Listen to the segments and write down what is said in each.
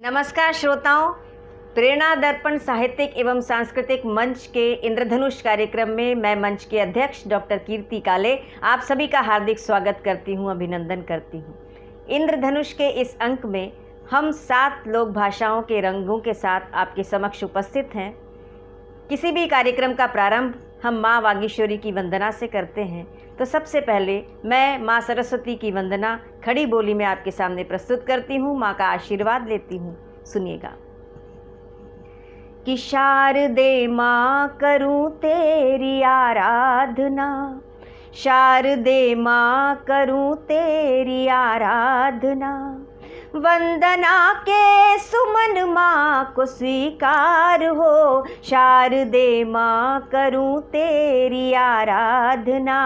नमस्कार श्रोताओं, प्रेरणा दर्पण साहित्यिक एवं सांस्कृतिक मंच के इंद्रधनुष कार्यक्रम में मैं मंच के अध्यक्ष डॉक्टर कीर्ति काले आप सभी का हार्दिक स्वागत करती हूं, अभिनंदन करती हूं। इंद्रधनुष के इस अंक में हम 7 लोक भाषाओं के रंगों के साथ आपके समक्ष उपस्थित हैं। किसी भी कार्यक्रम का प्रारंभ हम माँ वागीश्वरी की वंदना से करते हैं, तो सबसे पहले मैं माँ सरस्वती की वंदना खड़ी बोली में आपके सामने प्रस्तुत करती हूँ, माँ का आशीर्वाद लेती हूँ। सुनिएगा। कि शारदे माँ करूँ तेरी आराधना, शारदे माँ करूँ तेरी आराधना, वंदना के सुमन माँ को स्वीकार हो, शारदे माँ करूँ तेरी आराधना,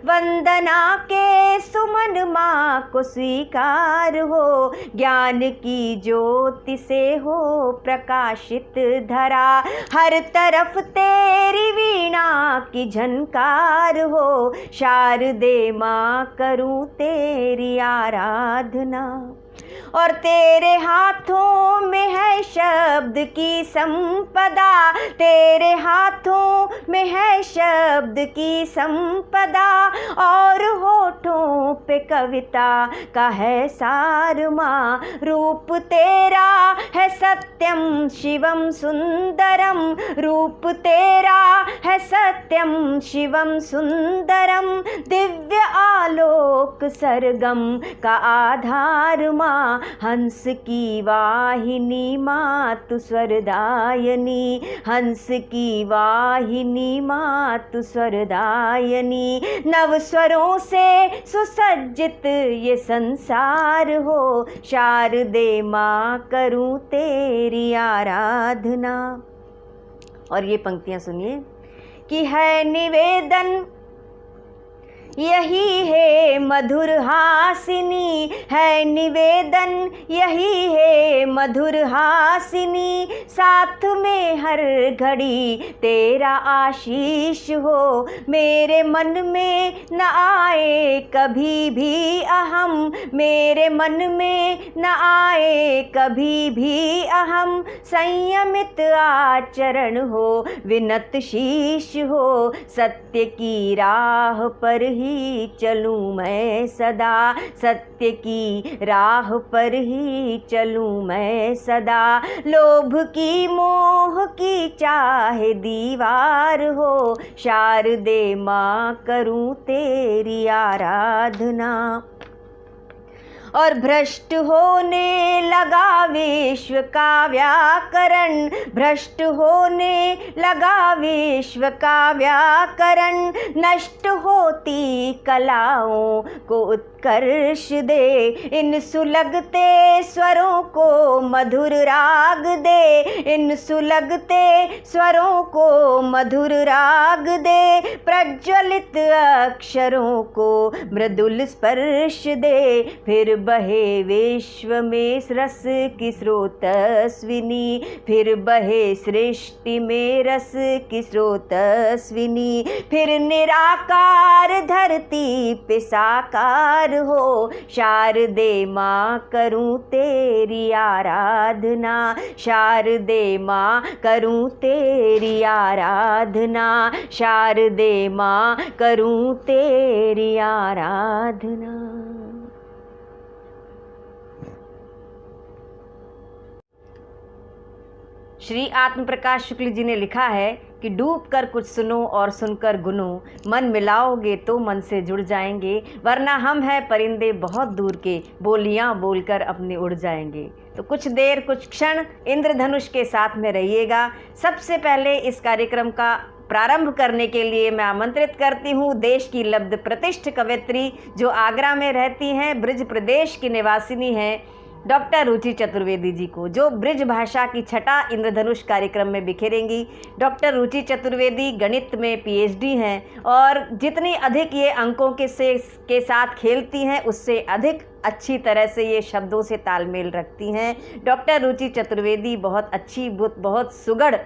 वंदना के सुमन माँ को स्वीकार हो, ज्ञान की ज्योति से हो प्रकाशित धरा, हर तरफ तेरी वीणा की झनकार हो, शारदे माँ करूँ तेरी आराधना। और तेरे हाथों में है शब्द की संपदा, तेरे हाथों में है शब्द की संपदा, और होठों पे कविता का है सार माँ, रूप तेरा है सत्यम शिवम सुंदरम, रूप तेरा है सत्यम शिवम सुंदरम, दिव्य आलोक सरगम का आधार माँ, हंस की वाहिनी माँ तू स्वरदायनी, हंस की वाहिनी माँ तू स्वरदायनी, नव स्वरों से सुसज्जित ये संसार हो, शारदे माँ करूँ तेरी आराधना। और ये पंक्तियाँ सुनिए। कि है निवेदन यही है मधुर हासिनी, है निवेदन यही है मधुर हासिनी, साथ में हर घड़ी तेरा आशीष हो, मेरे मन में न आए कभी भी अहम, मेरे मन में न आए कभी भी अहम, संयमित आचरण हो विनत शीश हो, सत्य की राह पर ही चलूं मैं सदा, सत्य की राह पर ही चलूं मैं सदा, लोभ की मोह की चाहे दीवार हो, शारदे माँ करूं तेरी आराधना। और भ्रष्ट होने लगा विश्व का व्याकरण, भ्रष्ट होने लगा विश्व का व्याकरण, नष्ट होती कलाओं को उत्कर्ष दे, इन सुलगते स्वरों को मधुर राग दे, इन सुलगते स्वरों को मधुर राग दे, प्रज्वलित अक्षरों को मृदुल स्पर्श दे, फिर बहे विश्व में रस की स्रोतस्विनी, फिर बहे सृष्टि में रस की स्रोतस्विनी, फिर निराकार धरती पे साकार हो, शारदे माँ करूँ तेरी आराधना, शारदे माँ करूँ तेरी आराधना, शारदे माँ करूँ तेरी आराधना। श्री आत्म प्रकाश शुक्ल जी ने लिखा है कि डूब कर कुछ सुनो और सुनकर गुनो, मन मिलाओगे तो मन से जुड़ जाएंगे, वरना हम हैं परिंदे बहुत दूर के, बोलियां बोलकर अपने उड़ जाएंगे। तो कुछ देर कुछ क्षण इंद्रधनुष के साथ में रहिएगा। सबसे पहले इस कार्यक्रम का प्रारंभ करने के लिए मैं आमंत्रित करती हूँ देश की लब्ध प्रतिष्ठ कवयित्री जो आगरा में रहती हैं, ब्रिज प्रदेश की निवासिनी हैं, डॉक्टर रुचि चतुर्वेदी जी को, जो ब्रिज भाषा की छठा इंद्रधनुष कार्यक्रम में बिखेरेंगी। डॉक्टर रुचि चतुर्वेदी गणित में पीएचडी हैं और जितनी अधिक ये अंकों के साथ खेलती हैं उससे अधिक अच्छी तरह से ये शब्दों से तालमेल रखती हैं। डॉक्टर रुचि चतुर्वेदी बहुत अच्छी, बहुत सुगढ़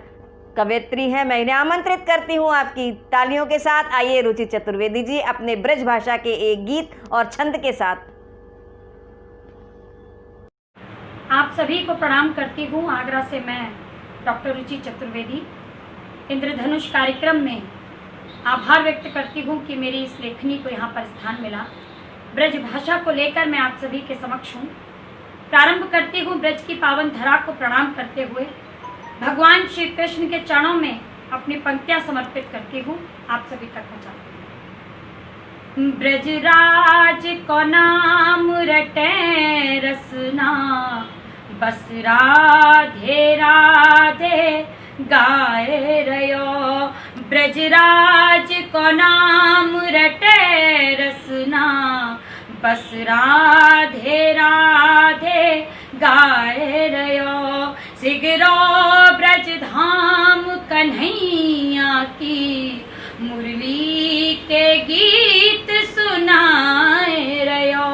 कवयित्री हैं। मैं इन्हें आमंत्रित करती हूँ आपकी तालियों के साथ। आइए रुचि चतुर्वेदी जी अपने ब्रज भाषा के एक गीत और छंद के साथ। आप सभी को प्रणाम करती हूँ। आगरा से मैं डॉक्टर रुचि चतुर्वेदी इंद्रधनुष कार्यक्रम में आभार व्यक्त करती हूँ कि मेरी इस लेखनी को यहाँ पर स्थान मिला। ब्रज भाषा को लेकर मैं आप सभी के समक्ष हूँ। प्रारंभ करती हूँ ब्रज की पावन धरा को प्रणाम करते हुए भगवान श्री कृष्ण के चरणों में अपनी पंक्तियां समर्पित करती हूँ, आप सभी तक पहुँचाती हूँ। ब्रजराज को नाम रटे रसना, बस राधे राधे गाए रयो। ब्रजराज को नाम रटे रसना, बस राधे राधे गाए रयो। सिगरो ब्रज धाम कन्हैया की, मुरली के गीत सुनाए रयो।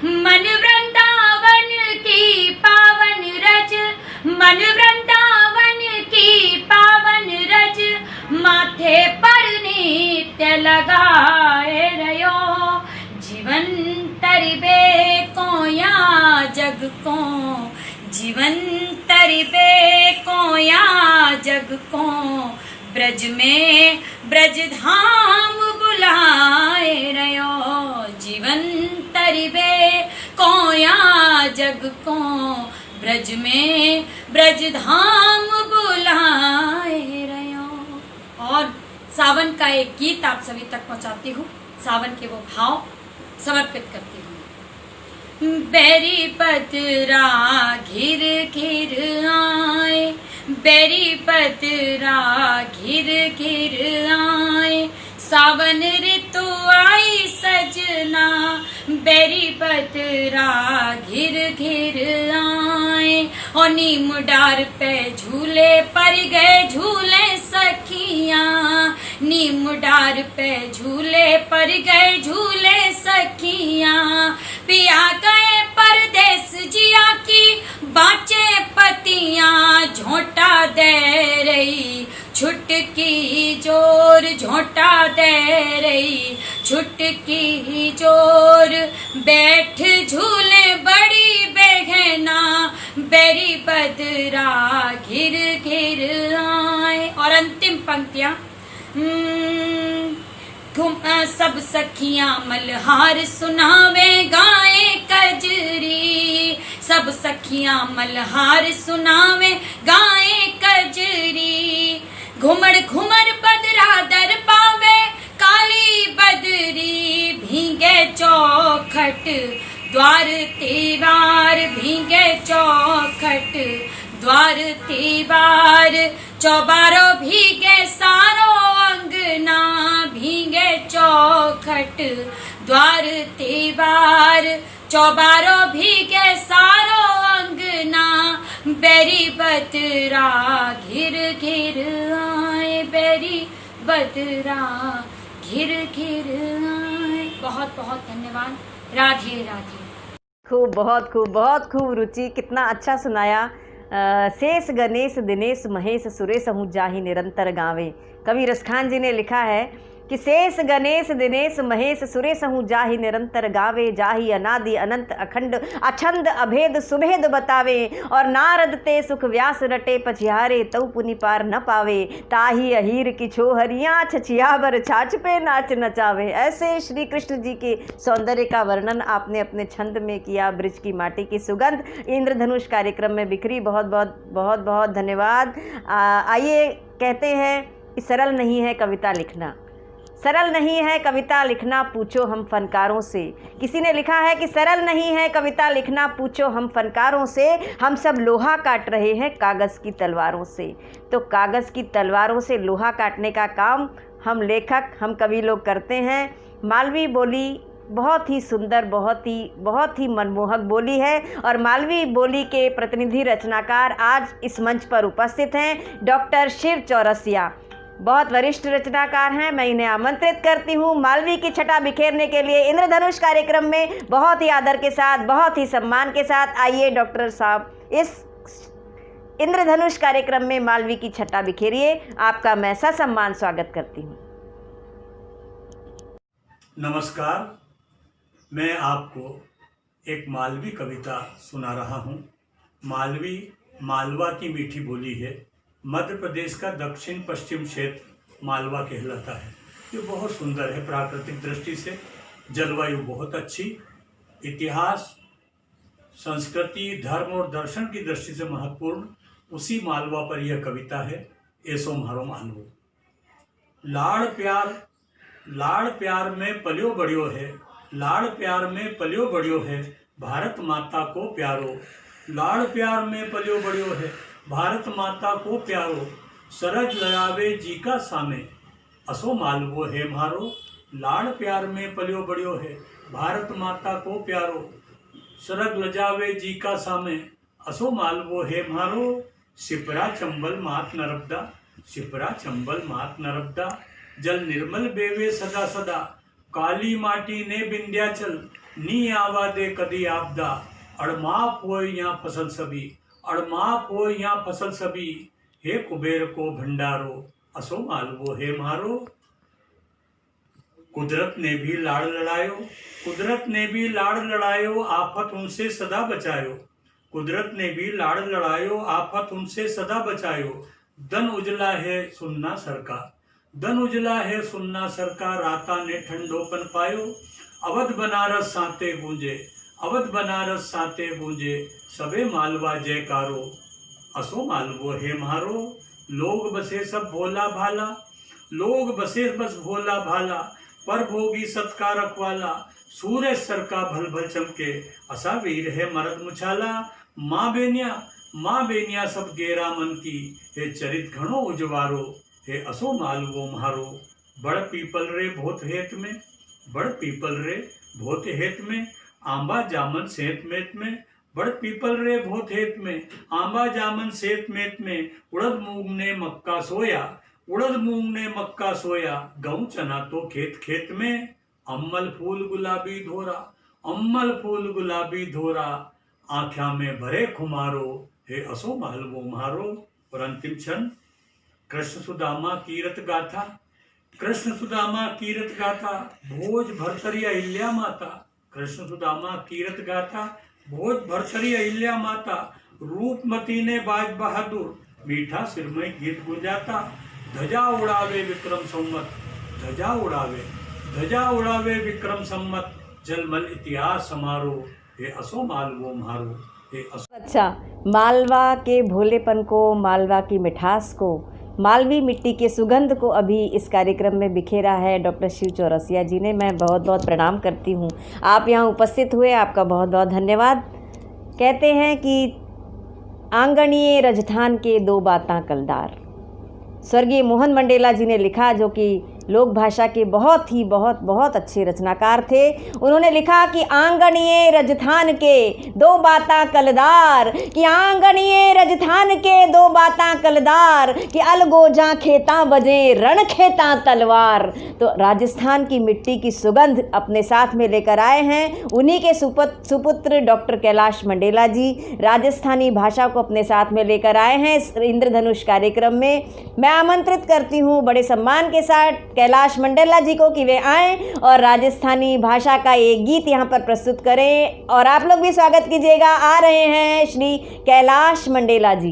मन वृंदावन की पावन रज, मन वृंदावन की पावन रज, माथे पर नित्य लगाए रयो। जीवन तरिबे को या जग को, जीवन तरिबे को या जग को, ब्रज में ब्रज धाम बुलाए रयो। जीवन तरिबे को या जग को, ब्रज में ब्रज धाम बुलाए रयो। और सावन का एक गीत आप सभी तक पहुंचाती हूँ, सावन के वो भाव समर्पित करती हूँ। बेरी पतरा घिर घिर आए, बेरी पतरा घिर घिर आए, सावन ऋतु आई सजना। बेरी पतरा घिर घिर आए, और नीम डार पे झूले पर गए झूले सखियां। नीम डार पे झूले पर गए झूले सखियां। पिया गए परदेस जिया की बाँचे पतियां। झोंटा दे रही छुटकी जोर, झोंटा दे रही छुटकी जोर। बैठ झूले बड़ी बेगना, बेरी बदरा घिर घिर आए। और अंतिम पंक्तियां। सब सखियां मल्हार सुनावे गाए कजरी, सब सखियां मल्हार सुनावे गाए कजरी। घुमड़ घुमड़ बदरा दर पावे काली बदरी, भीगे चौखट द्वार तिवार, भीगे चौखट द्वार तिवार। चौबारो भीगे सारो अंगना, भीगे चौखट द्वार तिवार। चौबारो भीगे सारो अंगना, बेरी बदरा घिर घिर आए, बेरी बदरा घिर घिर आए। बहुत बहुत धन्यवाद। राधे राधे। खूब, बहुत खूब रुचि, कितना अच्छा सुनाया। शेष गणेश दिनेश महेश सुरेश हूँ जाहि निरंतर गावे। कवि रसखान जी ने लिखा है कि शेष गणेश दिनेश महेश सुरेश हूँ जाहि निरंतर गावे। जाहि अनादि अनंत अखंड अछंद अभेद सुभेद बतावे। और नारद ते सुख व्यास रटे पछिहारे, तऊ पुनि पार न पावे। ताहि अहीर की छोहरियाँ छछियावर छाछ पे नाच नचावे। ऐसे श्री कृष्ण जी के सौंदर्य का वर्णन आपने अपने छंद में किया। ब्रिज की माटी की सुगंध इंद्रधनुष कार्यक्रम में बिखरी। बहुत बहुत धन्यवाद। आइए कहते हैं कि सरल नहीं है कविता लिखना, सरल नहीं है कविता लिखना, पूछो हम फनकारों से। किसी ने लिखा है कि सरल नहीं है कविता लिखना, पूछो हम फनकारों से। हम सब लोहा काट रहे हैं कागज़ की तलवारों से। तो कागज़ की तलवारों से लोहा काटने का काम हम लेखक, हम कवि लोग करते हैं। मालवी बोली बहुत ही सुंदर, बहुत ही मनमोहक बोली है। और मालवी बोली के प्रतिनिधि रचनाकार आज इस मंच पर उपस्थित हैं डॉक्टर शिव चौरसिया, बहुत वरिष्ठ रचनाकार हैं। मैं इन्हें आमंत्रित करती हूँ मालवी की छटा बिखेरने के लिए इंद्रधनुष कार्यक्रम में। बहुत ही आदर के साथ, बहुत ही सम्मान के साथ आइए डॉक्टर साहब, इस इंद्रधनुष कार्यक्रम में मालवी की छटा बिखेरिए। आपका मैं ससम्मान स्वागत करती हूँ। नमस्कार, मैं आपको एक मालवी कविता सुना रहा हूँ। मालवी मालवा की मीठी बोली है। मध्य प्रदेश का दक्षिण पश्चिम क्षेत्र मालवा कहलाता है। ये बहुत सुंदर है प्राकृतिक दृष्टि से, जलवायु बहुत अच्छी, इतिहास, संस्कृति, धर्म और दर्शन की दृष्टि से महत्वपूर्ण, उसी मालवा पर यह कविता है। ऐसो म्हारो मालवो। लाड़ प्यार में पलियो बड़ियो है, लाड़ प्यार में पलियो बड़ियो है, भारत माता को प्यारो। लाड़ प्यार में पलियो बड़ियो है, भारत माता को प्यारो, सरज लगावे जी का सामे, असो मालवो है म्हारो। लाड़ प्यार में पलियो बड़ियो है, भारत माता को प्यारो, सरग लजावे जी का सामे, असो मालवो है म्हारो। शिप्रा चंबल मात नर्मदा, शिप्रा चंबल मात नर्मदा, जल निर्मल बेवे सदा सदा, काली माटी ने विंध्याचल, नी आवा दे कदी आपदा, अड़माप हो यहाँ फसल सभी, अड़माप हो यहाँ फसल सभी, हे कुबेर को भंडारो, असो मालवो है म्हारो। कुदरत ने भी लाड़ लड़ायो, कुदरत ने भी लाड़ लड़ायो, आफत उनसे सदा बचायो, कुदरत ने भी लाड़ लड़ायो, आफत उनसे सदा बचायो। दन उजला है सुनना सरकार, दन उजला है सुनना सरकार, राता ने ठंडोपन पायो, अवध बनारस साते गूंजे, अवध बनारस साते गूंजे, सबे मालवा जयकारो, असो मालवो है म्हारो। लोग बसे सब भोला भाला, लोग बसे बस भोला भाला, पर भोगी सत्कार रखवाला, सूरज सर का भल भल चमके, असा वीर है मरद मुछाला। माँ बेनिया सब गेरा मन की, हे चरित घणो उजवारो, हे असो मालवो म्हारो। बड़ पीपल रे भोत हेत में, बड़ पीपल रे भोत हेत में, आंबा जामन सेत मेत में, बड़ पीपल रे भोत हेत में, आंबा जामन सेत मेत में, उड़द मूंग ने मक्का सोया, उड़द मूंग ने मक्का सोया, गऊ चना तो खेत खेत में, अम्मल फूल गुलाबी धोरा, अम्मल फूल गुलाबी धोरा, आँख्या में भरे खुमारो, हे असो मालवो म्हारो। और अंतिम क्षण, कृष्ण सुदामा कीरत गाथा, कृष्ण सुदामा कीरत गाथा, भोज भरतरी अहिल्या माता, कृष्ण सुदामा कीरत गाथा, भोज भरतरी अहिल्या माता, रूपमती ने बाज बहादुर, मीठा सिर में गीत गुंजाता, ध्वजा उड़ावे विक्रम संवत, ध्वजा उड़ावे विक्रम संवत, जलमल इतिहास समारो, हे असो मालवो म्हारो, हे असो। अच्छा, मालवा के भोलेपन को, मालवा की मिठास को, मालवी मिट्टी के सुगंध को अभी इस कार्यक्रम में बिखेरा है डॉक्टर शिव चौरसिया जी ने। मैं बहुत बहुत प्रणाम करती हूँ, आप यहाँ उपस्थित हुए, आपका बहुत बहुत धन्यवाद। कहते हैं कि आंगणीय रजथान के दो बातां कलदार, स्वर्गीय मोहन मंडेला जी ने लिखा, जो कि लोक भाषा के बहुत अच्छे रचनाकार थे। उन्होंने लिखा कि आंगणीय रजथान के दो बातां कलदार, कि आंगणीय रजथान के दो बातां कलदार, कि अलगोजा खेतां बजे रण खेतां तलवार। तो राजस्थान की मिट्टी की सुगंध अपने साथ में लेकर आए हैं उन्हीं के सुपुत्र डॉक्टर कैलाश मंडेला जी, राजस्थानी भाषा को अपने साथ में लेकर आए हैं इस इंद्रधनुष कार्यक्रम में। मैं आमंत्रित करती हूँ बड़े सम्मान के साथ कैलाश मंडेला जी को कि वे आएं और राजस्थानी भाषा का एक गीत यहाँ पर प्रस्तुत करें। और आप लोग भी स्वागत कीजिएगा, आ रहे हैं श्री कैलाश मंडेला जी।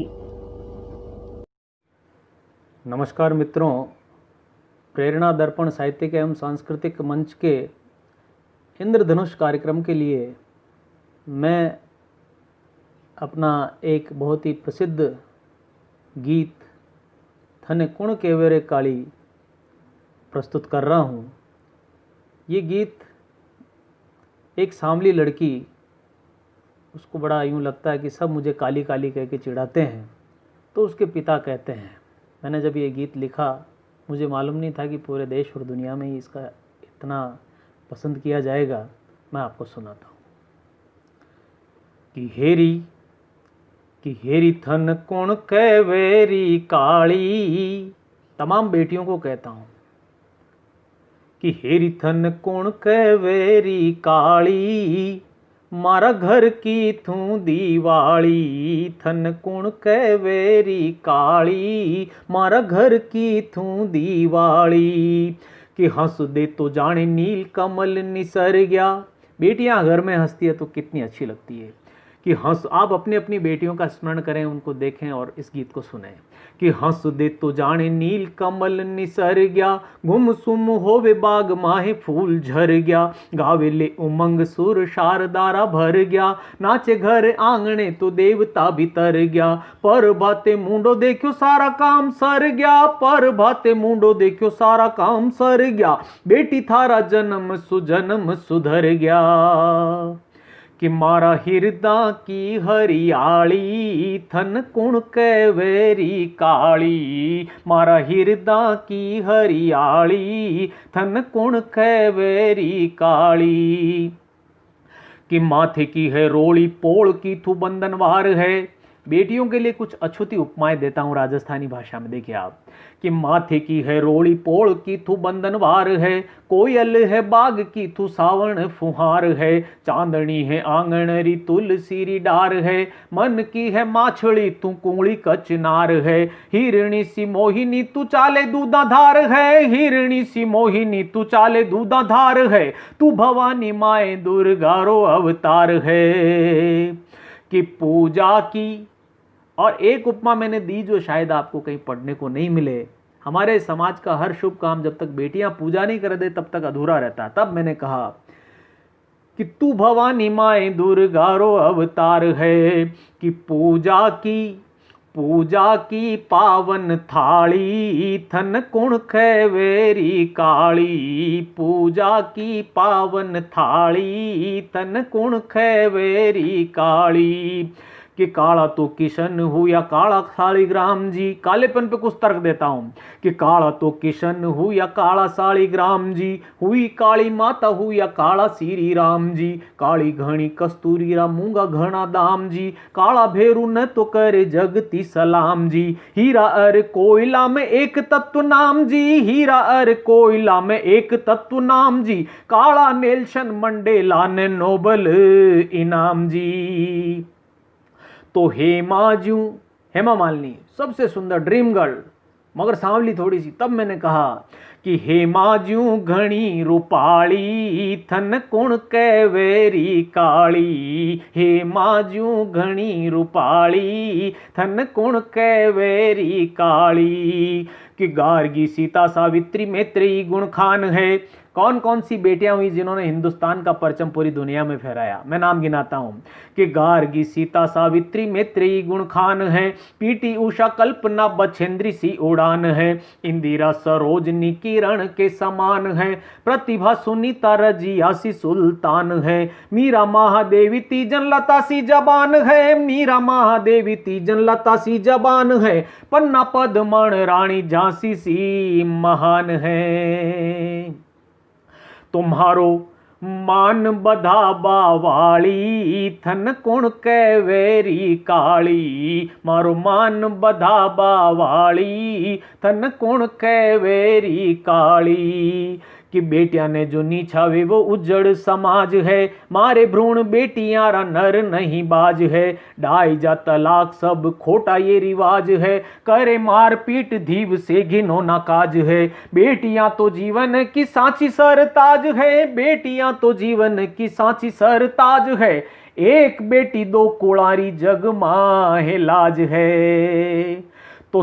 नमस्कार मित्रों, प्रेरणा दर्पण साहित्यिक एवं सांस्कृतिक मंच के इंद्रधनुष कार्यक्रम के लिए मैं अपना एक बहुत ही प्रसिद्ध गीत थने कुण केवेरे काली प्रस्तुत कर रहा हूँ। ये गीत एक सांवली लड़की, उसको बड़ा यूँ लगता है कि सब मुझे काली काली कह के चिढ़ाते हैं, तो उसके पिता कहते हैं। मैंने जब ये गीत लिखा, मुझे मालूम नहीं था कि पूरे देश और दुनिया में ही इसका इतना पसंद किया जाएगा। मैं आपको सुनाता हूँ कि हेरी थन कुण केवेरी काली, तमाम बेटियों को कहता हूँ कि हेरी थन कुण केवेरी काली, मारा घर की थू दीवाली। थन कुण केवेरी काली, मारा घर की थू दीवाली। कि हंस दे तो जाने नील कमल निसर गया। बेटियां घर में हंसती है तो कितनी अच्छी लगती है। कि हंस, आप अपनी अपनी बेटियों का स्मरण करें, उनको देखें और इस गीत को सुने कि हंस दे तो जाने नील कमल निसर गया, गुम सुम होवे बाग माहे फूल झर गया, गावे ले उमंग सुर शारदारा भर गया, नाचे घर आंगणे तो देवता भीतर गया, पर भाते मुंडो देखो सारा काम सर गया, पर भाते मुंडो देखो सारा काम सर गया, बेटी थारा जन्म सुजन्म सुधर गया, कि मारा हिरदा की हरियाली थन कुण कैवेरी काली, मारा हिरदा की हरियाली थन कुण कैवेरी काली, कि माथे की है रोड़ी पोड़ की थू बंधनवार है। बेटियों के लिए कुछ अछूती उपमाएं देता हूं राजस्थानी भाषा में, देखिए आप, कि माथे की है रोड़ी पोड़ की थू बंधनवार है, कोयल है बाग की थू सावण फुहार है, चांदनी है आंगनरी तुलसी डार है, मन की है माछड़ी तू कुंगली कचनार है, हिरणी सी मोहिनी तू चाले दूधाधार है, हिरणी सी मोहिनी तू चाले दूधाधार है, तू भवानी माए दुर्गारो अवतार है, कि पूजा की। और एक उपमा मैंने दी जो शायद आपको कहीं पढ़ने को नहीं मिले, हमारे समाज का हर शुभ काम जब तक बेटियां पूजा नहीं कर दे तब तक अधूरा रहता। तब मैंने कहा कि तू भवानी माए दुर्गारो अवतार है, कि पूजा की पावन थाली थन कुण कैवेरी काली, पूजा की पावन थाली थन कुण कैवेरी काली, कि काला तो किशन हो या काला शालिग्राम जी, कालेपन पे कुछ तर्क देता हूं, कि काला तो किशन हो या काला शालिग्राम जी, हुई काली माता हो या काला श्री राम जी, काली घनी कस्तूरी रा मूंगा घना दाम जी, काला भेरू न तो करे जगती सलाम जी, हीरा अर कोयला में एक तत्व नाम जी, हीरा अर कोयला में एक तत्व नाम जी, काला नेल्सन मंडेला ने नोबल इनाम जी। तो हेमा मालिनी सबसे सुंदर ड्रीम गर्ल, मगर सांवली थोड़ी सी। तब मैंने कहा कि हेमा ज्यों घनी रूपाली थन कुण कैवेरी काली, हेमा ज्यों घनी रूपाली थन कुण कैवेरी काली, कि गार्गी सीता सावित्री मैत्रेयी गुण खान है। कौन कौन सी बेटियां हुई जिन्होंने हिंदुस्तान का परचम पूरी दुनिया में फहराया, मैं नाम गिनाता हूं, कि गार्गी सीता सावित्री मैत्रेयी गुण खान है, पीटी उषा कल्पना बछेंद्री सी उड़ान है, इंदिरा सरोजनी किरण के समान है, प्रतिभा सुनीता रजिया सी सुल्तान है, मीरा महादेवी तीजन लता सी जबान है, मीरा महादेवी तीजन लता सी जबान है, पन्ना पद्मण रानी झांसी सी महान है। तुम्हारो मान बधा बावाली थन कुण कैवेरी काली, मारो मान बधा बावाली थन कुण कैवेरी काली, कि बेटियां ने जो नीछावे वो उज्जड़ समाज है, मारे भ्रूण बेटियां रा नर नहीं बाज है, डाई जा तलाक सब खोटा ये रिवाज है, करे मार पीट धीव से घिनौना काज है, बेटियां तो जीवन की सांची सरताज है, बेटियां तो जीवन की सांची सरताज है, एक बेटी दो कुड़ारी जग माहे लाज है। तो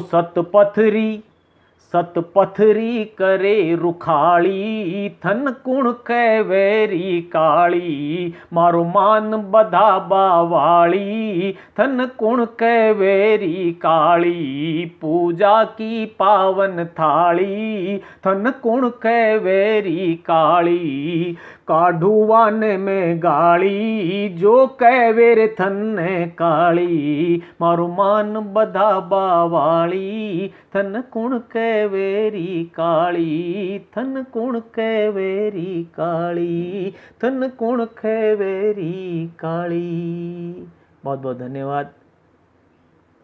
सतपथरी करे रुखाड़ी थन कुण कैवेरी काली, मारो मान बधा बावाली थन कुण कैवेरी काली, पूजा की पावन थाली थन कुण कैवेरी काली, काढ़ुवान में गाली जो कैवेरे थन काली, मारो मान बधा बावाली थन कुण कैवेरी काली, थन कुण कैवेरी काली, थन कुण कैवेरी काली। बहुत बहुत धन्यवाद,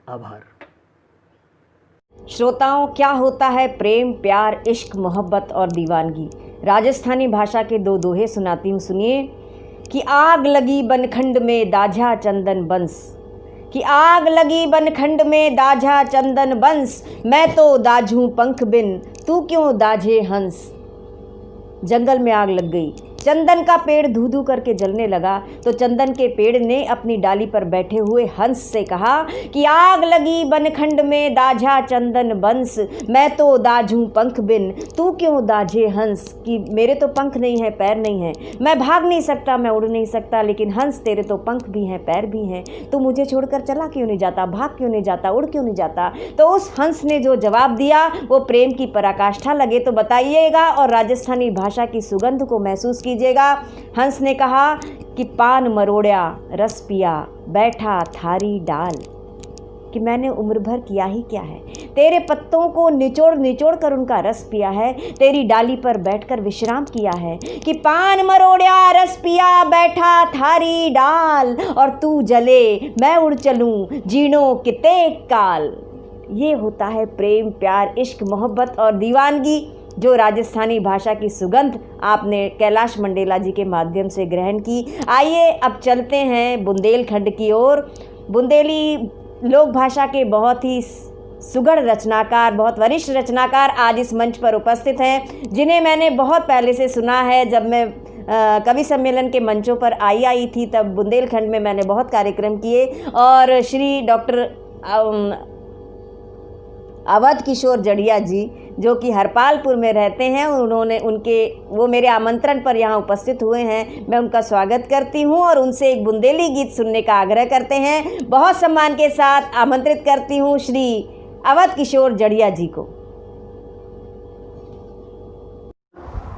आभार। श्रोताओं, क्या होता है प्रेम, प्यार, इश्क, मोहब्बत और दीवानगी। राजस्थानी भाषा के दो दोहे सुनाती हूँ, सुनिए। कि आग लगी बनखंड में दाझा चंदन बंस, कि आग लगी बनखंड में दाझा चंदन बंस, मैं तो दाझूं पंख बिन तू क्यों दाझे हंस। जंगल में आग लग गई, चंदन का पेड़ धू धू करके जलने लगा तो चंदन के पेड़ ने अपनी डाली पर बैठे हुए हंस से कहा कि आग लगी बनखंड में दाझा चंदन बंस, मैं तो दाझूं पंख बिन तू क्यों दाझे हंस। कि मेरे तो पंख नहीं है, पैर नहीं है, मैं भाग नहीं सकता, मैं उड़ नहीं सकता, लेकिन हंस तेरे तो पंख भी हैं, पैर भी हैं, तू मुझे छोड़कर चला क्यों नहीं जाता, भाग क्यों नहीं जाता, उड़ क्यों नहीं जाता। तो उस हंस ने जो जवाब दिया वो प्रेम की पराकाष्ठा लगे तो बताइएगा और राजस्थानी भाषा की सुगंध को महसूस कीजिएगा। हंस ने कहा कि पान मरोड़ा रस पिया बैठा थारी डाल, कि मैंने उम्र भर किया ही क्या है, तेरे पत्तों को निचोड़ निचोड़ कर उनका रस पिया है, तेरी डाली पर बैठकर विश्राम किया है। कि पान मरोड़ा रस पिया बैठा थारी डाल, और तू जले मैं उड़ चलूं जीणो किते काल। ये होता है प्रेम, प्यार, इश्क, मोहब्बत और दीवानगी, जो राजस्थानी भाषा की सुगंध आपने कैलाश मंडेला जी के माध्यम से ग्रहण की। आइए अब चलते हैं बुंदेलखंड की ओर। बुंदेली लोक भाषा के बहुत ही सुगढ़ रचनाकार, बहुत वरिष्ठ रचनाकार आज इस मंच पर उपस्थित हैं, जिन्हें मैंने बहुत पहले से सुना है। जब मैं कवि सम्मेलन के मंचों पर आई थी तब बुंदेलखंड में मैंने बहुत कार्यक्रम किए, और श्री डॉक्टर अवध किशोर जड़िया जी जो कि हरपालपुर में रहते हैं, वो मेरे आमंत्रण पर यहाँ उपस्थित हुए हैं। मैं उनका स्वागत करती हूँ और उनसे एक बुंदेली गीत सुनने का आग्रह करते हैं। बहुत सम्मान के साथ आमंत्रित करती हूँ श्री अवध किशोर जड़िया जी को।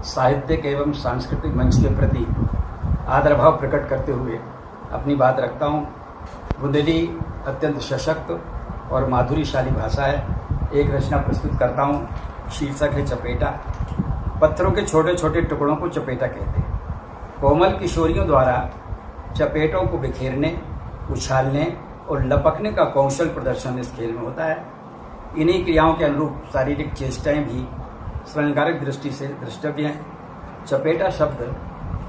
साहित्यिक एवं सांस्कृतिक मंच के प्रति आदर भाव प्रकट करते हुए अपनी बात रखता हूँ। बुंदेली अत्यंत सशक्त और माधुरीशाली भाषा है। एक रचना प्रस्तुत करता हूँ, शीर्षक है चपेटा। पत्थरों के छोटे छोटे टुकड़ों को चपेटा कहते हैं। कोमल किशोरियों द्वारा चपेटों को बिखेरने, उछालने और लपकने का कौशल प्रदर्शन इस खेल में होता है। इन्हीं क्रियाओं के अनुरूप शारीरिक चेष्टाएं भी श्रृंगारिक दृष्टि से द्रष्टव्य हैं। चपेटा शब्द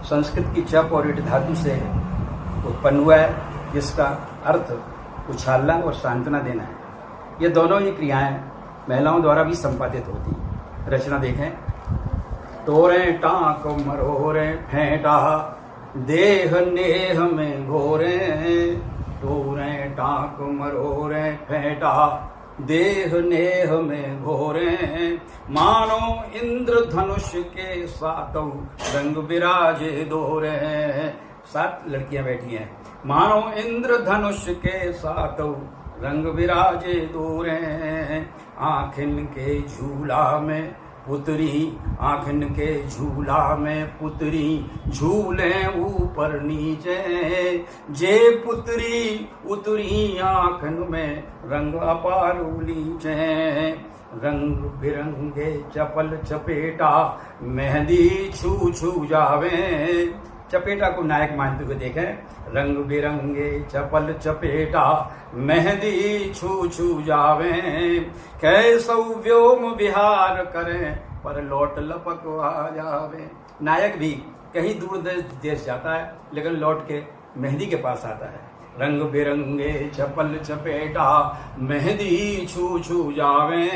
संस्कृत की चप और इट धातु से उत्पन्न हुआ है, जिसका अर्थ उछालना और सांत्वना देना है। ये दोनों ही क्रियाएं महिलाओं द्वारा भी संपादित होती हैं। रचना देखें। तोरे टाँक मरोरे फेंटा देह नेह में घोरे, तोरे टाँक मरोरे फेंटा देह नेह में घोरे, मानो इंद्र धनुष के सातों रंग विराजे दोरे। 7 लड़कियां बैठी हैं। मानो इंद्र धनुष के सातों रंग विराजे दोरे, आँखिन के झूला में पुतरी, आँखिन के झूला में पुतरी, झूले ऊपर नीचे, जे पुतरी उतरी आँखन में रंग अपार उलीचे। रंग बिरंगे चपल चपेटा मेहंदी छू छू जावे। चपेटा को नायक मानते हुए देखें। रंग बिरंगे चपल चपेटा मेहंदी छू छू जावे, कैसौ व्योम विहार करें पर लौट लपक आ जावे। नायक भी कहीं दूर देश जाता है लेकिन लौट के मेहंदी के पास आता है। रंग बिरंगे चपल चपेटा मेहंदी छू छू जावे,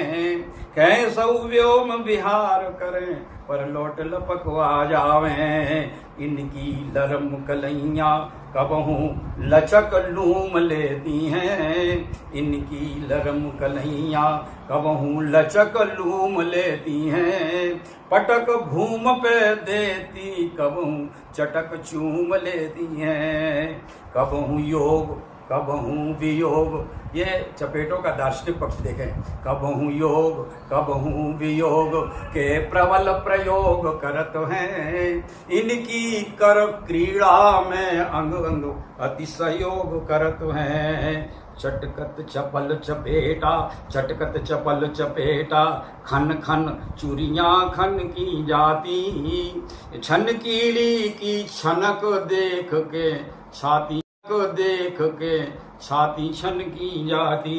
कैसौ व्योम विहार करें पर लौट लपक आ जावे। इनकी लरम कलैया कबहू लचक लूम लेती हैं, इनकी लरम कलैया कबहू लचक लूम लेती हैं, पटक भूम पे देती कबहू चटक चूम लेती हैं। कबहू योग कबहू वियोग, ये चपेटों का दार्शनिक पक्ष देखें। कबहू योग कबहू वियोग के प्रबल प्रयोग करत हैं, इनकी कर क्रीड़ा में अंग अंग अतिशयोग करत हैं। चटकत चपल चपेटा चटकत चपल चपेटा, खन खन चूड़ियाँ खन की जाती, छन कीली की छनक देख के छाती देख के छाती छन की जाती।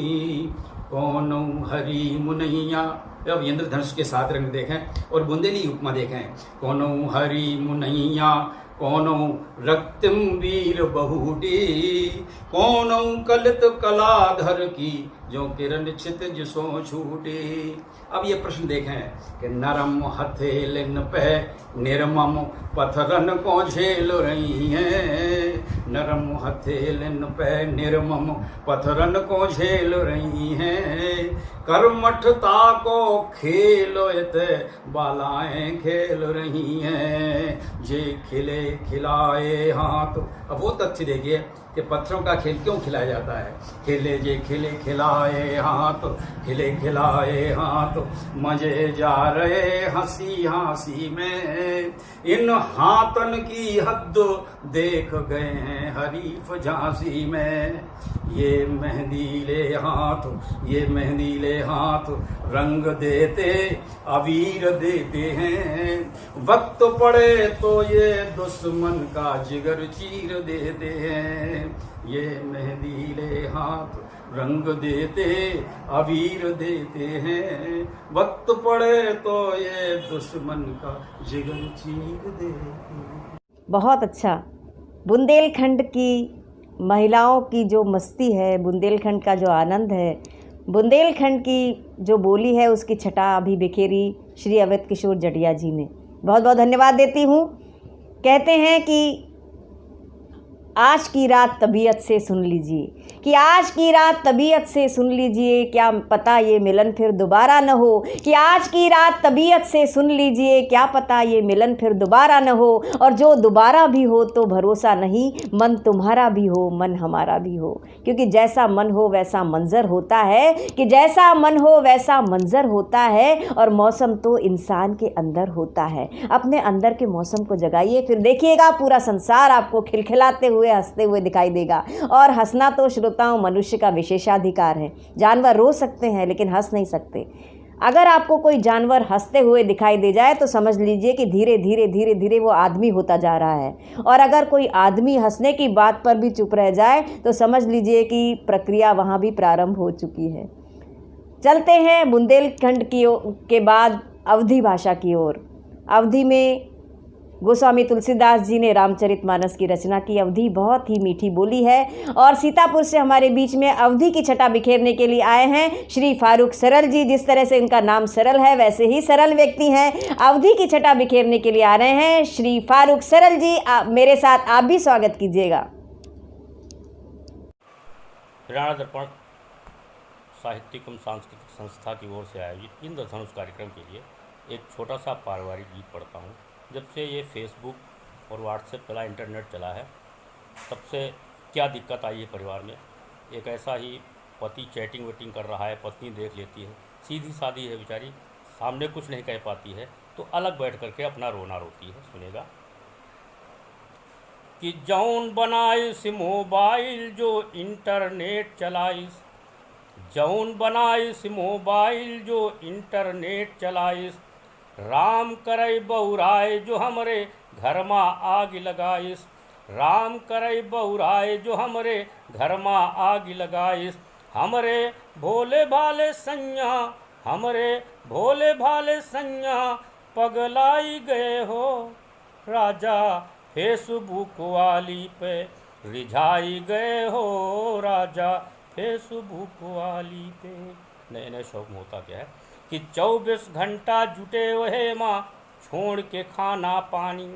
कौन हरी मुनैया, अब इंद्रधनुष के 7 रंग देखें और बुंदेली उपमा देखें। कौन हरी मुनैया कौनौ रक्तिम वीर बहुटी, कौनौ कलित कलाधर की, जो किरण क्षितिज सो छूटे। अब ये प्रश्न देखें कि नरम हथेलिन पे निर्मम पत्थरन को झेल रही हैं, नरम हथेलिन पे निर्मम पत्थरन को झेल रही हैं, कर्मठता को खेलोत बालाएं खेल रही हैं, जे खिले खिलाए हाथ। अब वो तथ्य देखिए कि पत्थरों का खेल क्यों खिलाया जाता है। खेले जे खिले खिलाए हाथ, खिले खिलाए हाथ, मजे जा रहे हंसी हंसी में, इन हाथन की हद देख गए हैं हरीफ झांसी में। ये मेहंदीले हाथ, ये मेहंदीले हाथ, रंग देते अबीर देते हैं, वक्त पड़े तो ये दुश्मन का जिगर चीर देते हैं। ये मेहंदीले हाथ रंग देते अबीर देते हैं, वक्त पड़े तो ये दुश्मन का जिगर चीर देते हैं। बहुत अच्छा। बुंदेलखंड की महिलाओं की जो मस्ती है, बुंदेलखंड का जो आनंद है, बुंदेलखंड की जो बोली है, उसकी छटा अभी बिखेरी श्री अवध किशोर जटिया जी ने। बहुत बहुत धन्यवाद देती हूँ। कहते हैं कि आज की रात तबीयत से सुन लीजिए, कि आज की रात तबीयत से सुन लीजिए, क्या पता ये मिलन फिर दोबारा न हो। कि आज की रात तबीयत से सुन लीजिए, क्या पता ये मिलन फिर दोबारा न हो। और जो दोबारा भी हो तो भरोसा नहीं, मन तुम्हारा भी हो मन हमारा भी हो। क्योंकि जैसा मन हो वैसा मंजर होता है, कि जैसा मन हो वैसा मंजर होता है। और मौसम तो इंसान के अंदर होता है। अपने अंदर के मौसम को जगाइए, फिर देखिएगा पूरा संसार आपको खिलखिलाते हुए हंसते हुए दिखाई देगा। और हंसना तो श्रोताओं मनुष्य का विशेषाधिकार है। जानवर रो सकते हैं लेकिन हंस नहीं सकते। अगर आपको कोई जानवर हंसते हुए दिखाई दे जाए तो समझ लीजिए कि धीरे धीरे धीरे धीरे वो आदमी होता जा रहा है। और अगर कोई आदमी हंसने की बात पर भी चुप रह जाए तो समझ लीजिए कि प्रक्रिया वहाँ भी प्रारंभ हो चुकी है। चलते हैं बुंदेलखंड के बाद अवधी भाषा की ओर। अवधी में गोस्वामी तुलसीदास जी ने रामचरितमानस की रचना की। अवधी बहुत ही मीठी बोली है। और सीतापुर से हमारे बीच में अवधी की छटा बिखेरने के लिए आए हैं श्री फारूक सरल जी। जिस तरह से इनका नाम सरल है वैसे ही सरल व्यक्ति हैं। अवधी की छटा बिखेरने के लिए आ रहे हैं श्री फारूक सरल जी। मेरे साथ आप भी स्वागत कीजिएगा। प्रेरणा दर्पण साहित्यिक एवं सांस्कृतिक संस्था की ओर से आयोजित इंद्रधनुष कार्यक्रम के लिए एक छोटा सा पारिवारिक गीत पढ़ता हूँ। जब से ये फेसबुक और व्हाट्सएप चला, इंटरनेट चला है, तब से क्या दिक्कत आई है परिवार में। एक ऐसा ही पति चैटिंग वेटिंग कर रहा है, पत्नी देख लेती है, सीधी सादी है बेचारी, सामने कुछ नहीं कह पाती है तो अलग बैठ करके अपना रोना रोती है। सुनेगा कि जौन बनाइस मोबाइल जो इंटरनेट चलाइस, जौन बनाइस मोबाइल जो इंटरनेट चलाइस, राम करई बहुराय जो हमरे घर मा आग लगाइस, राम करई बहुराय जो हमरे घर मा आग लगाइस। हमरे भोले भाले सैया, हमरे भोले भाले सैया, पगलाई गए हो राजा फेसबुक वाली पे, रिझाई गए हो राजा फेसबुक वाली पे। नए नए शौक में होता क्या है कि 24 घंटा जुटे वहे माँ छोड़ के खाना पानी,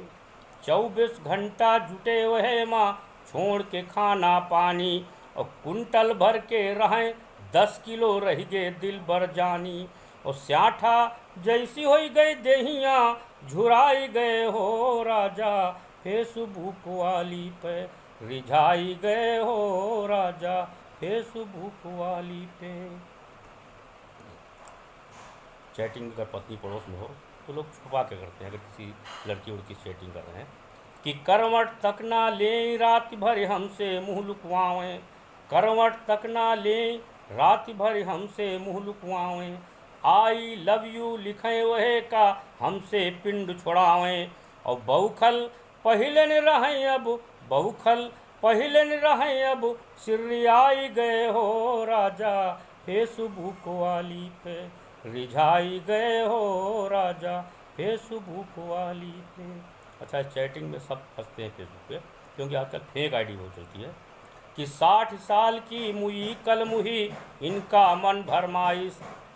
24 घंटा जुटे वहे माँ छोड़ के खाना पानी। और कुंटल भर के रहें 10 किलो रह गए दिल भर जानी। और स्याठा जैसी हो गए देहिया, झुराई गए हो राजा फेसबुक वाली पे, रिझाई गए हो राजा फेसबुक वाली पे। चैटिंग अगर पत्नी पड़ोस में हो तो लोग छुपा के करते हैं। अगर किसी लड़की उड़की चैटिंग कर रहे हैं कि करवट तक ना लें रात भर हमसे मुँह लुकवावें, करवट तक ना लें रात भर हमसे मुँह लुकवावें। आई लव यू लिखें वहे का हमसे पिंड छुड़ावें। और बहुखल पहले न रहें अब, बहुखल पहले न रहें अब, सिरियाई गए हो राजा फेसबुक वाली पे, रिझाई गए हो राजा फेसबुक वाली पे। अच्छा, चैटिंग में सब फंसते हैं फेसबुक पे, क्योंकि आजकल फेक आईडी बहुत चलती है कि 60 साल की मुई कल मुही इनका मन भरमाइश,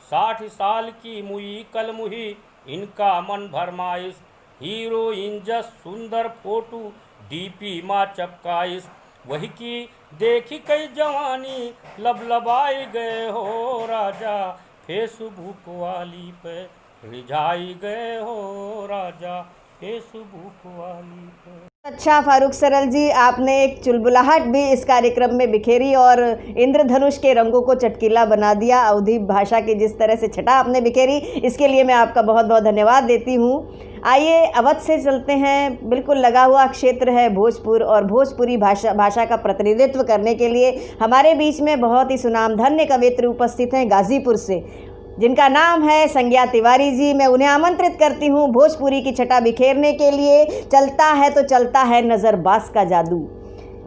60 साल की मुई कल मुही इनका मन भरमाइश, हीरोइन जस सुंदर फोटो डीपी माँ चपकाइश, वही की देखी कई जवानी लबलबाई गए हो राजा, फेसबुक वाली पे रिझाई गए हो राजा, फेसबुक वाली पे। अच्छा फारूक सरल जी, आपने एक चुलबुलाहट भी इस कार्यक्रम में बिखेरी और इंद्रधनुष के रंगों को चटकीला बना दिया। अवधी भाषा की जिस तरह से छटा आपने बिखेरी, इसके लिए मैं आपका बहुत बहुत धन्यवाद देती हूँ। आइए अवध से चलते हैं। बिल्कुल लगा हुआ क्षेत्र है भोजपुर, और भोजपुरी भाषा का प्रतिनिधित्व करने के लिए हमारे बीच में बहुत ही सुनामधन्य कवियत्री उपस्थित हैं गाज़ीपुर से, जिनका नाम है संज्ञा तिवारी जी। मैं उन्हें आमंत्रित करती हूँ भोजपुरी की छटा बिखेरने के लिए। चलता है तो चलता है नज़रबाज का जादू।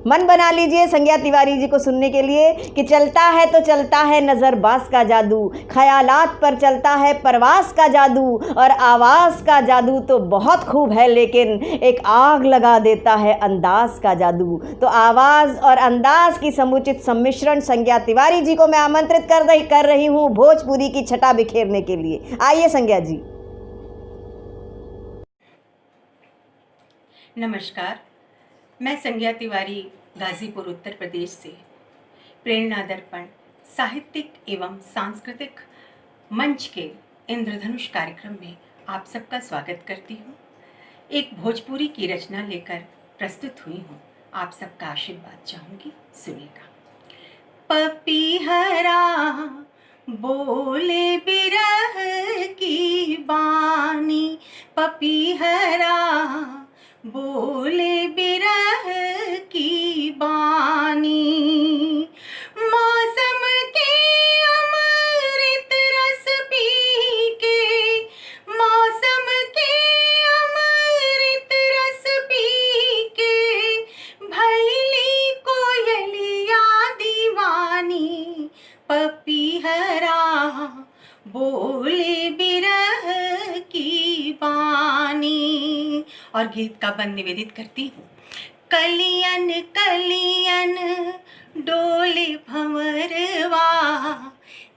मन बना लीजिए संज्ञा तिवारी जी को सुनने के लिए कि चलता है तो चलता है नज़रबाज का जादू, ख्यालात पर चलता है परवास का जादू, और आवाज़ का जादू तो बहुत खूब है लेकिन एक आग लगा देता है अंदाज का जादू। तो आवाज़ और अंदाज की समुचित सम्मिश्रण संज्ञा तिवारी जी को मैं आमंत्रित कर रही हूँ भोजपुरी की छटा बिखेरने के लिए। आइए संज्ञा जी। नमस्कार, मैं संज्ञा तिवारी गाज़ीपुर उत्तर प्रदेश से प्रेरणा दर्पण साहित्यिक एवं सांस्कृतिक मंच के इंद्रधनुष कार्यक्रम में आप सबका स्वागत करती हूँ। एक भोजपुरी की रचना लेकर प्रस्तुत हुई हूँ, आप सबका आशीर्वाद चाहूँगी, सुनिएगा। पपीहरा बोले बिरह की बानी, पपीहरा बोले बिरह की बानी, मौसम के अमृत रस पी के, मौसम के अमृत रस पी के, भैली कोयलिया दीवानी, पपीहरा बोले बिरह की बानी। और गीत का बंद निवेदित करती हूँ। कलियन कलियन डोले भंवरवा,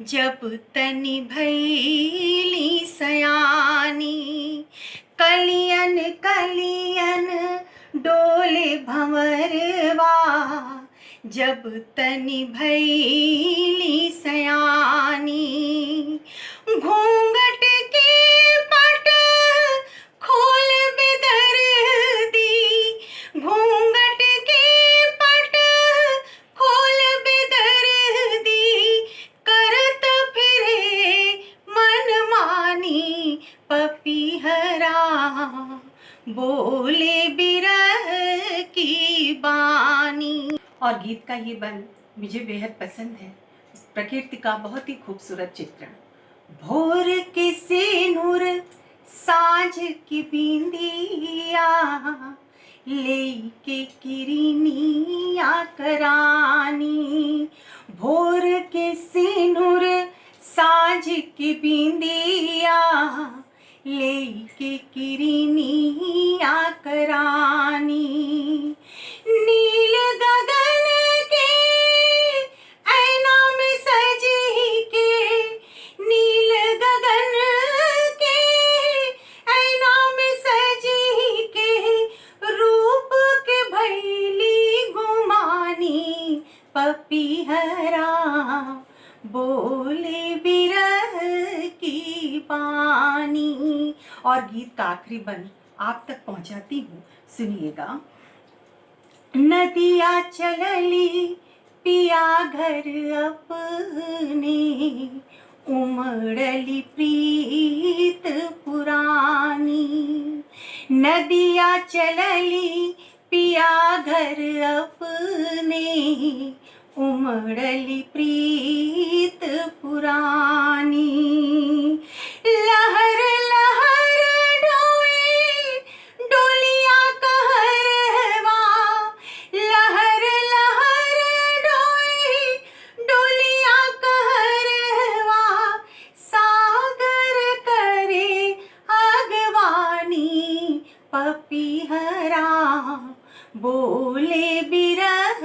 जब तनि भैली सयानी, कलियन कलियन डोले भंवरवा, जब तनि भैली सयानी, घूंघट के पट खोल बेदर्दी, घूंघट के पट खोल बेदर्दी, करत फिरे मनमानी, पपीहरा बोले बिरह की बानी। और गीत का ये बंद मुझे बेहद पसंद है। प्रकृति का बहुत ही खूबसूरत चित्रण। भोर के सिनुर साँझ की बिंदिया, लेके किरनिया करानी, भोर के सिनुर साँझ की बिंदिया, लेके किरनिया करानी, नील गगन के ऐना में सजी के, नील गगन के ऐना में सजी के, रूप के भैली गुमानी, पपीहरा बोले बिरह की बानी। और गीत का आखिरी बंद आप तक पहुंचाती हूँ, सुनिएगा। नदिया चलली पिया घर अपने, उमड़ली प्रीत पुरानी, नदिया चलली पिया घर अपने, उमड़ली प्रीत पुरानी, लहर लहर ढोए डोलिया कहरवा, लहर लहर ढोए डोलिया कहरवा, सागर करे अगवानी, पपीहरा बोले बिरह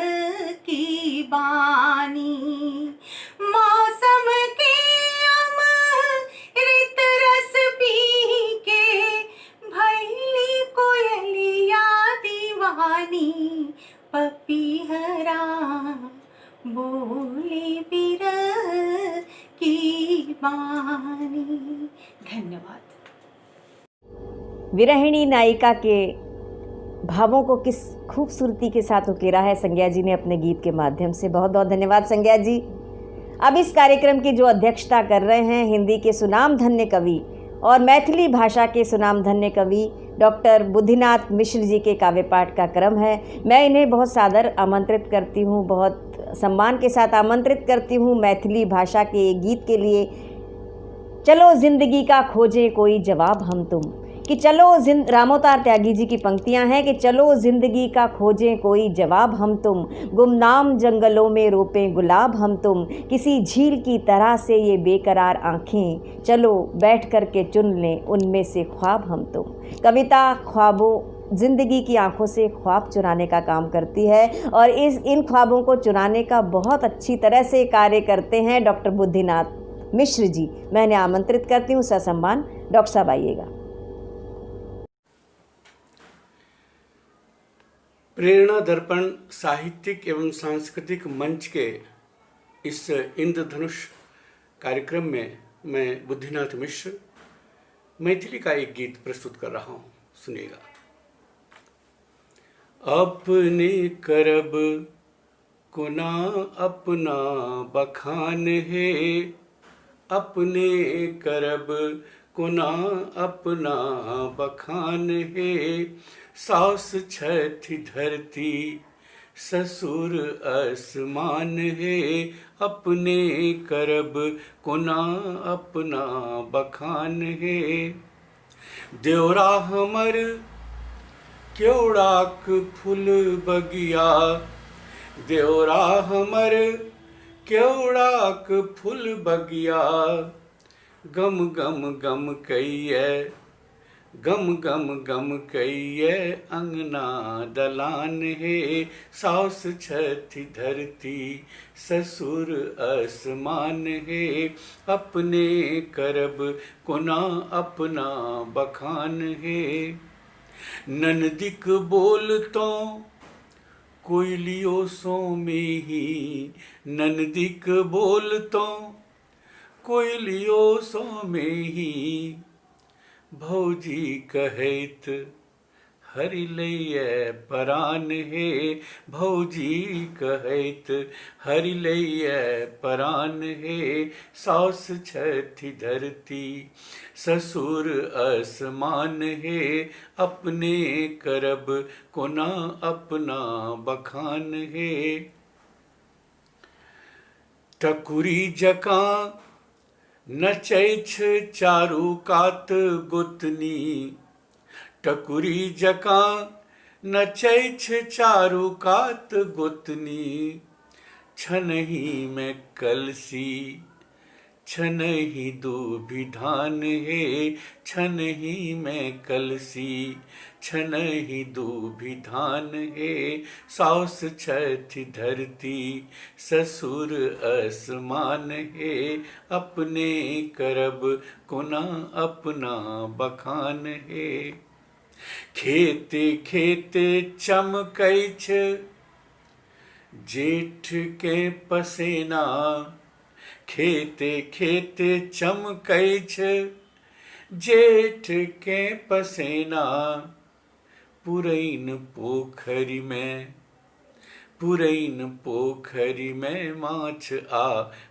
की बानी। मौसम के अमृत रस पी के भैली कोयलिया दीवानी। पपीहरा बोले बिरह की बानी। धन्यवाद। विरहिणी नायिका के भावों को किस खूबसूरती के साथ उकेरा है संज्ञा जी ने अपने गीत के माध्यम से। बहुत बहुत धन्यवाद संज्ञा जी। अब इस कार्यक्रम की जो अध्यक्षता कर रहे हैं हिंदी के सुनामधन्य कवि और मैथिली भाषा के सुनामधन्य कवि डॉक्टर बुद्धिनाथ मिश्र जी के काव्य पाठ का क्रम है। मैं इन्हें बहुत सादर आमंत्रित करती हूँ, बहुत सम्मान के साथ आमंत्रित करती हूँ मैथिली भाषा के एक गीत के लिए। चलो जिंदगी का खोजें कोई जवाब हम तुम, कि चलो रामोतार त्यागी जी की पंक्तियां हैं कि चलो जिंदगी का खोजें कोई जवाब हम तुम, गुमनाम जंगलों में रोपें गुलाब हम तुम, किसी झील की तरह से ये बेकरार आँखें, चलो बैठ कर के चुन लें उनमें से ख्वाब हम तुम। कविता ख्वाबों ज़िंदगी की आंखों से ख्वाब चुराने का काम करती है और इन ख्वाबों को चुराने का बहुत अच्छी तरह से कार्य करते हैं डॉक्टर बुद्धिनाथ मिश्र जी। मैं इन्हें आमंत्रित करती हूँ ससम्मान। डॉक्टर साहब आइएगा। प्रेरणा दर्पण साहित्यिक एवं सांस्कृतिक मंच के इस इंद्रधनुष कार्यक्रम में मैं बुद्धिनाथ मिश्र मैथिली का एक गीत प्रस्तुत कर रहा हूँ, सुनिएगा। अपने करब कुना अपना बखान है, अपने करब कुना अपना बखान है, सास छठी धरती ससुर आसमान है, अपने करब कुना अपना बखान है। देवरा हमर केवड़ाक फूल बगिया, देवरा हमर केवड़ाक फूल बगिया, गम गम गम कइये, गम गम गम कइये अंगना दलान है, सास छठी धरती ससुर आसमान है, अपने करब कुना अपना बखान है। ननदिक बोलतो कोयलियो सो में ही, ननदिक बोलतो कोयलियो सो में ही, भौजी कहैत हरि लैये परान है, भौजी कहैत हरि लैये परान है, सास छठी धरती ससुर आसमान है, अपने करब कोना अपना बखान है। टकुरी जकाँ नचैछ चारू कात गोतनी, टकुरी जकाँ नचैछ चारू कात गोतनी, छनही में कलसी छनही दूभी धान है, छनही में कलसी छनही दूभी धान है, सास छठी धरती ससुर आसमान है, अपने करब कोना अपना बखान है। खेते खेते चमकैछ जेठ के पसेना, खेते खेते चमकैछ जेठ के पसेना, पुरैन पोखरी में पुरैन पोखरी में माछ आ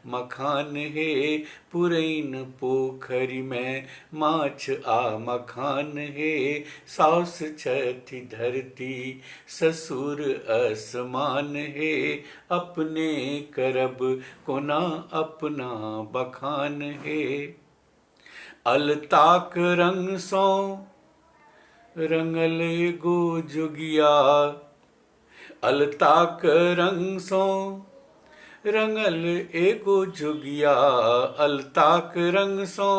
मखान है, पुरैन पोखरी में माछ आ मखान है, सास छठी धरती ससुर आसमान है, अपने करब कोना अपना बखान है। अलताक रंग सो रंगल एगो जोगिया, अलताक रंग सो रंगल एगो जोगिया, अलताक रंग सो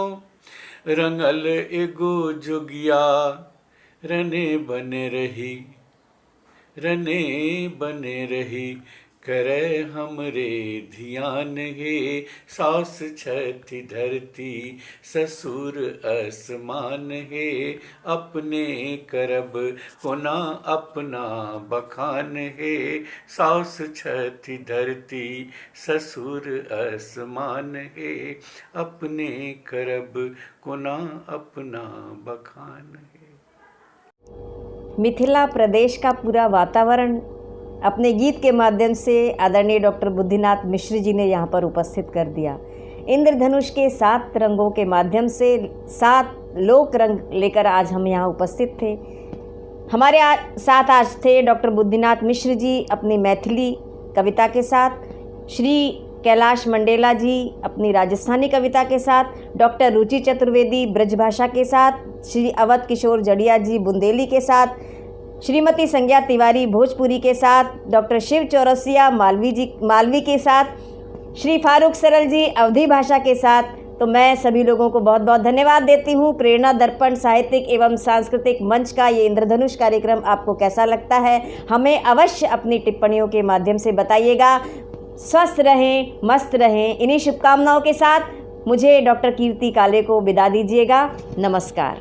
रंगल एगो जोगिया, रने बने रही रने बने रही करे हमरे ध्यान हे। सास छठी धरती ससुर आसमान हे। अपने करब कोना अपना बखान हे। सास छठी धरती ससुर आसमान हे। अपने करब कोना अपना बखान हे। मिथिला प्रदेश का पूरा वातावरण अपने गीत के माध्यम से आदरणीय डॉक्टर बुद्धिनाथ मिश्र जी ने यहाँ पर उपस्थित कर दिया। इंद्रधनुष के 7 रंगों के माध्यम से 7 लोक रंग लेकर आज हम यहाँ उपस्थित थे। हमारे साथ आज थे डॉक्टर बुद्धिनाथ मिश्र जी अपनी मैथिली कविता के साथ, श्री कैलाश मंडेला जी अपनी राजस्थानी कविता के साथ, डॉक्टर रुचि चतुर्वेदी ब्रजभाषा के साथ, श्री अवध किशोर जड़िया जी बुंदेली के साथ, श्रीमती संज्ञा तिवारी भोजपुरी के साथ, डॉक्टर शिव चौरसिया मालवी के साथ, श्री फारूक सरल जी अवधी भाषा के साथ। तो मैं सभी लोगों को बहुत बहुत धन्यवाद देती हूँ। प्रेरणा दर्पण साहित्यिक एवं सांस्कृतिक मंच का ये इंद्रधनुष कार्यक्रम आपको कैसा लगता है, हमें अवश्य अपनी टिप्पणियों के माध्यम से बताइएगा। स्वस्थ रहें, मस्त रहें, इन्हीं शुभकामनाओं के साथ मुझे डॉक्टर कीर्ति काले को विदा दीजिएगा। नमस्कार।